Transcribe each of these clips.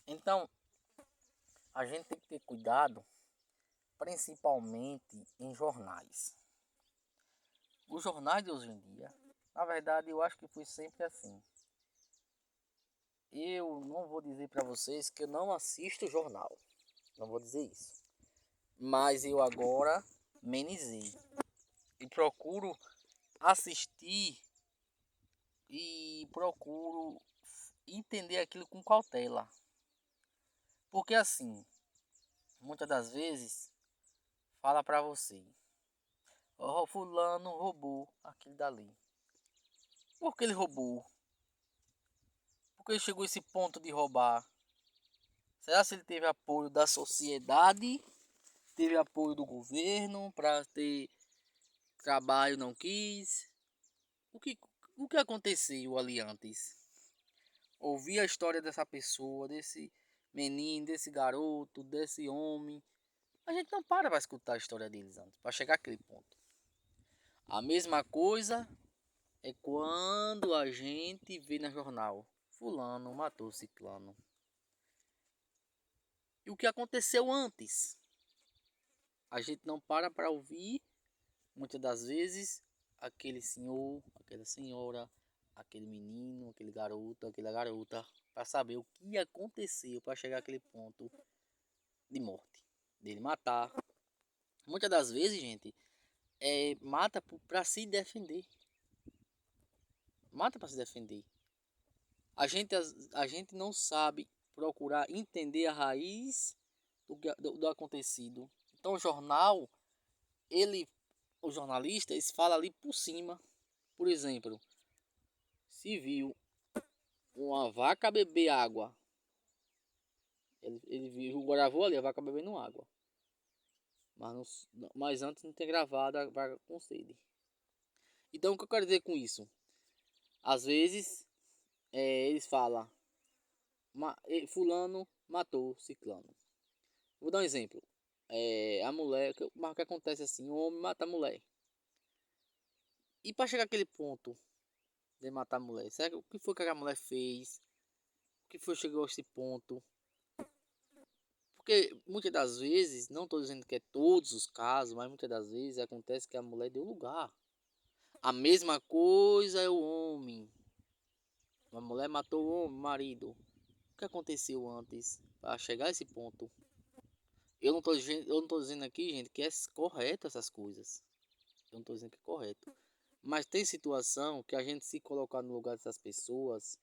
Então, a gente tem que ter cuidado, principalmente em jornais. Os jornais de hoje em dia, na verdade, eu acho que foi sempre assim. Eu não vou dizer para vocês que eu não assisto jornal, não vou dizer isso. Mas eu agora menizei e procuro assistir e procuro entender aquilo com cautela. Porque assim, muitas das vezes fala para você, oh, fulano roubou aquilo dali. Por que ele roubou? Por que ele chegou a esse ponto de roubar? Será se ele teve apoio da sociedade? Teve apoio do governo para ter trabalho, não quis? O que, o que aconteceu ali antes? Ouvir a história dessa pessoa, desse menino, desse garoto, desse homem. A gente não para escutar a história deles antes, para chegar àquele ponto. A mesma coisa é quando a gente vê no jornal, fulano matou ciclano. E o que aconteceu antes? A gente não para ouvir, muitas das vezes, aquele senhor, aquela senhora, aquele menino, aquele garoto, aquela garota, para saber o que aconteceu para chegar àquele ponto de morte, dele matar. Muitas das vezes, gente, mata para se defender. Mata para se defender. A gente não sabe procurar entender a raiz do acontecido. Então o jornal, o jornalista, eles falam ali por cima. Por exemplo, se viu uma vaca beber água, ele viu, gravou ali a vaca bebendo água. Mas antes não tem gravado a vaca com sede. Então o que eu quero dizer com isso? Às vezes eles falam, fulano matou ciclano. Vou dar um exemplo. A mulher, mas o que acontece assim, o homem mata a mulher. E para chegar àquele ponto de matar a mulher, será o que foi que a mulher fez? O que foi que chegou a esse ponto? Porque muitas das vezes, não estou dizendo que é todos os casos, mas muitas das vezes acontece que a mulher deu lugar. A mesma coisa é o homem. A mulher matou o homem, o marido. O que aconteceu antes para chegar a esse ponto? Eu não tô dizendo aqui, gente, que é correto essas coisas. Eu não estou dizendo que é correto. Mas tem situação que a gente se colocar no lugar dessas pessoas,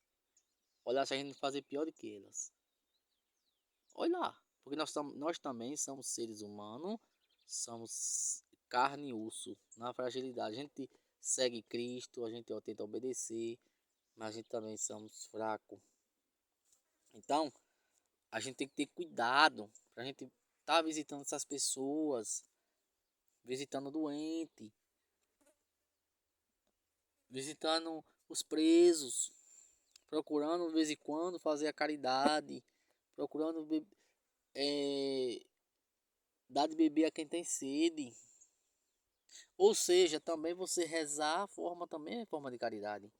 olhar se a gente fazer pior do que elas. Olha lá, porque nós também somos seres humanos, somos carne e osso, na fragilidade. A gente segue Cristo, a gente tenta obedecer, mas a gente também somos fracos. Então, a gente tem que ter cuidado pra gente estar visitando essas pessoas, visitando o doente, visitando os presos, procurando de vez em quando fazer a caridade, procurando dar de beber a quem tem sede. Ou seja, também você rezar também é forma de caridade.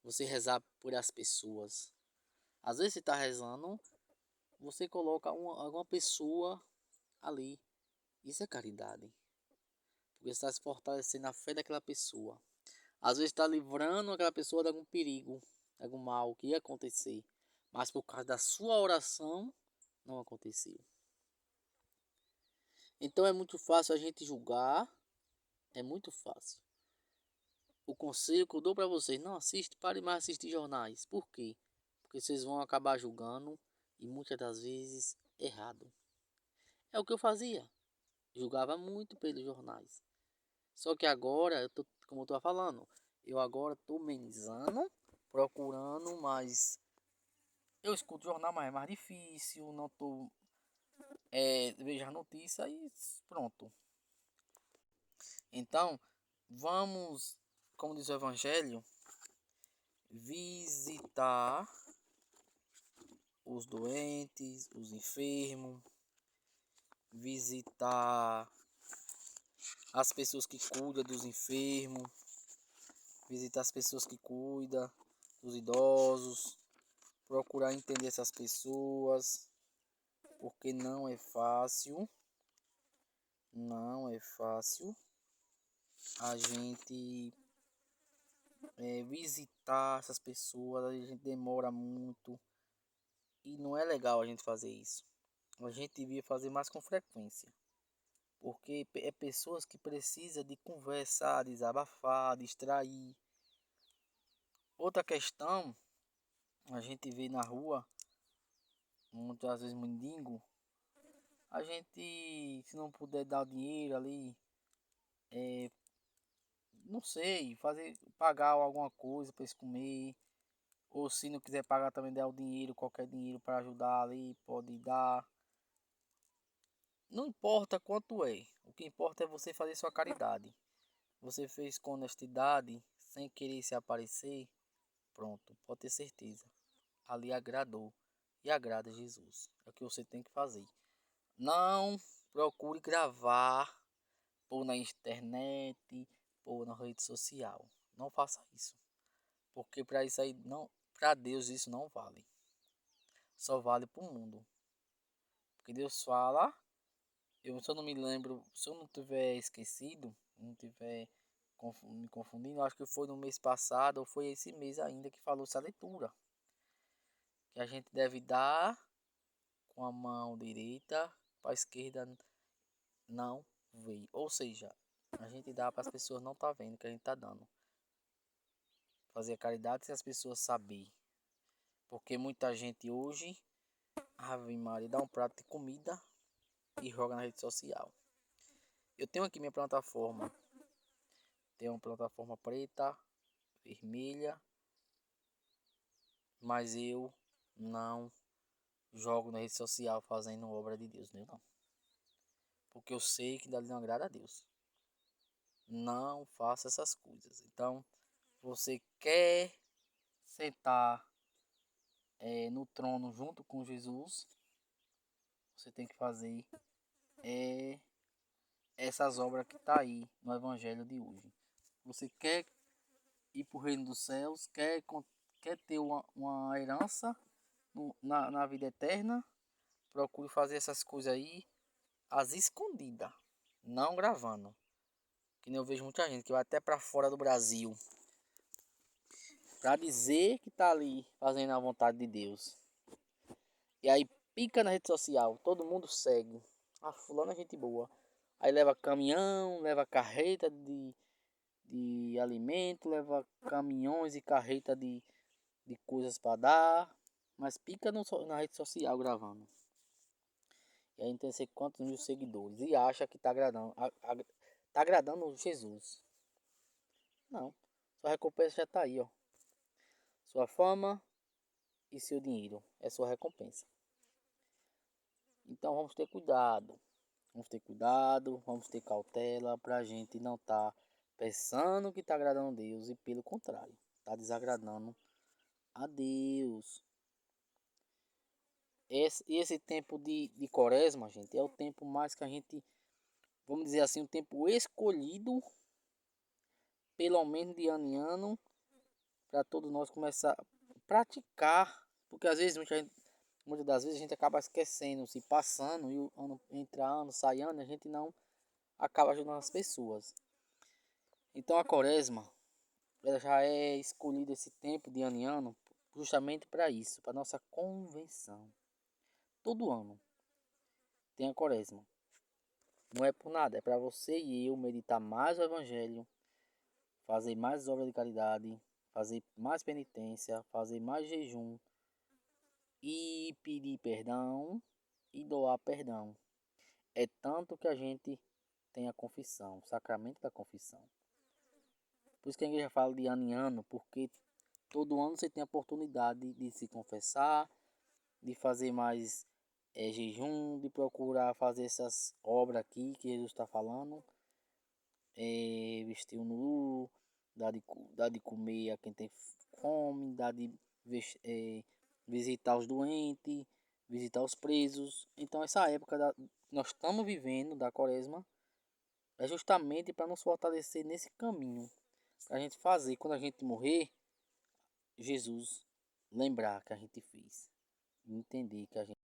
Você rezar por as pessoas. Às vezes você está rezando, você coloca alguma pessoa ali. Isso é caridade. Porque você está se fortalecendo a fé daquela pessoa. Às vezes está livrando aquela pessoa de algum perigo, de algum mal que ia acontecer. Mas por causa da sua oração, não aconteceu. Então é muito fácil a gente julgar. É muito fácil. O conselho que eu dou para vocês, não assiste, pare mais assistir jornais. Por quê? Porque vocês vão acabar julgando e muitas das vezes errado. É o que eu fazia. Julgava muito pelos jornais. Só que agora, como eu tô falando, eu agora tô amenizando, procurando, mas eu escuto jornal, mas é mais difícil, não tô vejo a notícia e pronto. Então, vamos, como diz o Evangelho, visitar os doentes, os enfermos, visitar as pessoas que cuidam dos enfermos, visitar as pessoas que cuidam dos idosos, procurar entender essas pessoas, porque não é fácil, a gente visitar essas pessoas, a gente demora muito e não é legal a gente fazer isso. A gente devia fazer mais com frequência, porque é pessoas que precisam de conversar, desabafar, distrair. Outra questão, a gente vê na rua, muitas vezes mendigo, a gente, se não puder dar o dinheiro ali, não sei, pagar alguma coisa para eles comer, ou se não quiser pagar também der o dinheiro, qualquer dinheiro para ajudar ali, pode dar. Não importa quanto é, o que importa é você fazer sua caridade. Você fez com honestidade, sem querer se aparecer, pronto, pode ter certeza. Ali agradou e agrada Jesus. É o que você tem que fazer. Não procure gravar, pôr na internet, pôr na rede social. Não faça isso. Porque para isso aí não, para Deus isso não vale. Só vale para o mundo. Porque Deus fala, se eu não me lembro, se eu não tiver esquecido, não tiver me confundindo, acho que foi no mês passado ou foi esse mês ainda que falou essa leitura. Que a gente deve dar com a mão direita para a esquerda não ver. Ou seja, a gente dá para as pessoas não tá vendo que a gente tá dando. Fazer a caridade sem as pessoas saber. Porque muita gente hoje, Ave Maria, dá um prato de comida e joga na rede social. Eu tenho aqui minha plataforma. Tem uma plataforma preta, vermelha, mas eu não jogo na rede social fazendo obra de Deus, né? Não. Porque eu sei que dali não agrada a Deus. Não faça essas coisas. Então, você quer sentar no trono junto com Jesus, você tem que fazer essas obras que está aí no Evangelho de hoje. Você quer ir para o reino dos céus, quer ter uma herança na vida eterna, procure fazer essas coisas aí às escondidas, não gravando. Que nem eu vejo muita gente que vai até para fora do Brasil para dizer que tá ali fazendo a vontade de Deus. E aí pica na rede social, todo mundo segue. Ah, fulano é gente boa. Aí leva caminhão, leva carreta de alimento, leva caminhões e carreta de coisas para dar. Mas pica na rede social gravando. E aí tem sei quantos mil seguidores. E acha que tá agradando, tá agradando Jesus. Não. Sua recompensa já tá aí, ó. Sua fama e seu dinheiro. É sua recompensa. Então vamos ter cuidado. Vamos ter cautela para a gente não estar pensando que está agradando a Deus e pelo contrário, está desagradando a Deus. Esse tempo de quaresma, gente, é o tempo mais que a gente, vamos dizer assim, o tempo escolhido, pelo menos de ano em ano, para todos nós começar a praticar, porque às vezes muitas das vezes a gente acaba esquecendo, se passando e o ano entra ano, sai ano, a gente não acaba ajudando as pessoas. Então a quaresma, ela já é escolhida esse tempo de ano em ano justamente para isso, para nossa convenção. Todo ano tem a quaresma. Não é por nada, é para você e eu meditar mais o evangelho, fazer mais obras de caridade, fazer mais penitência, fazer mais jejum e pedir perdão e doar perdão. É tanto que a gente tem a confissão, o sacramento da confissão. Por isso que a igreja fala de ano em ano, porque todo ano você tem a oportunidade de se confessar, de fazer mais jejum, de procurar fazer essas obras aqui que Jesus está falando. Vestir o nu, dar de comer a quem tem fome, dar de visitar os doentes, visitar os presos. Então essa época que nós estamos vivendo da quaresma é justamente para nos fortalecer nesse caminho. Para a gente fazer, quando a gente morrer, Jesus lembrar que a gente fez. Entender que a gente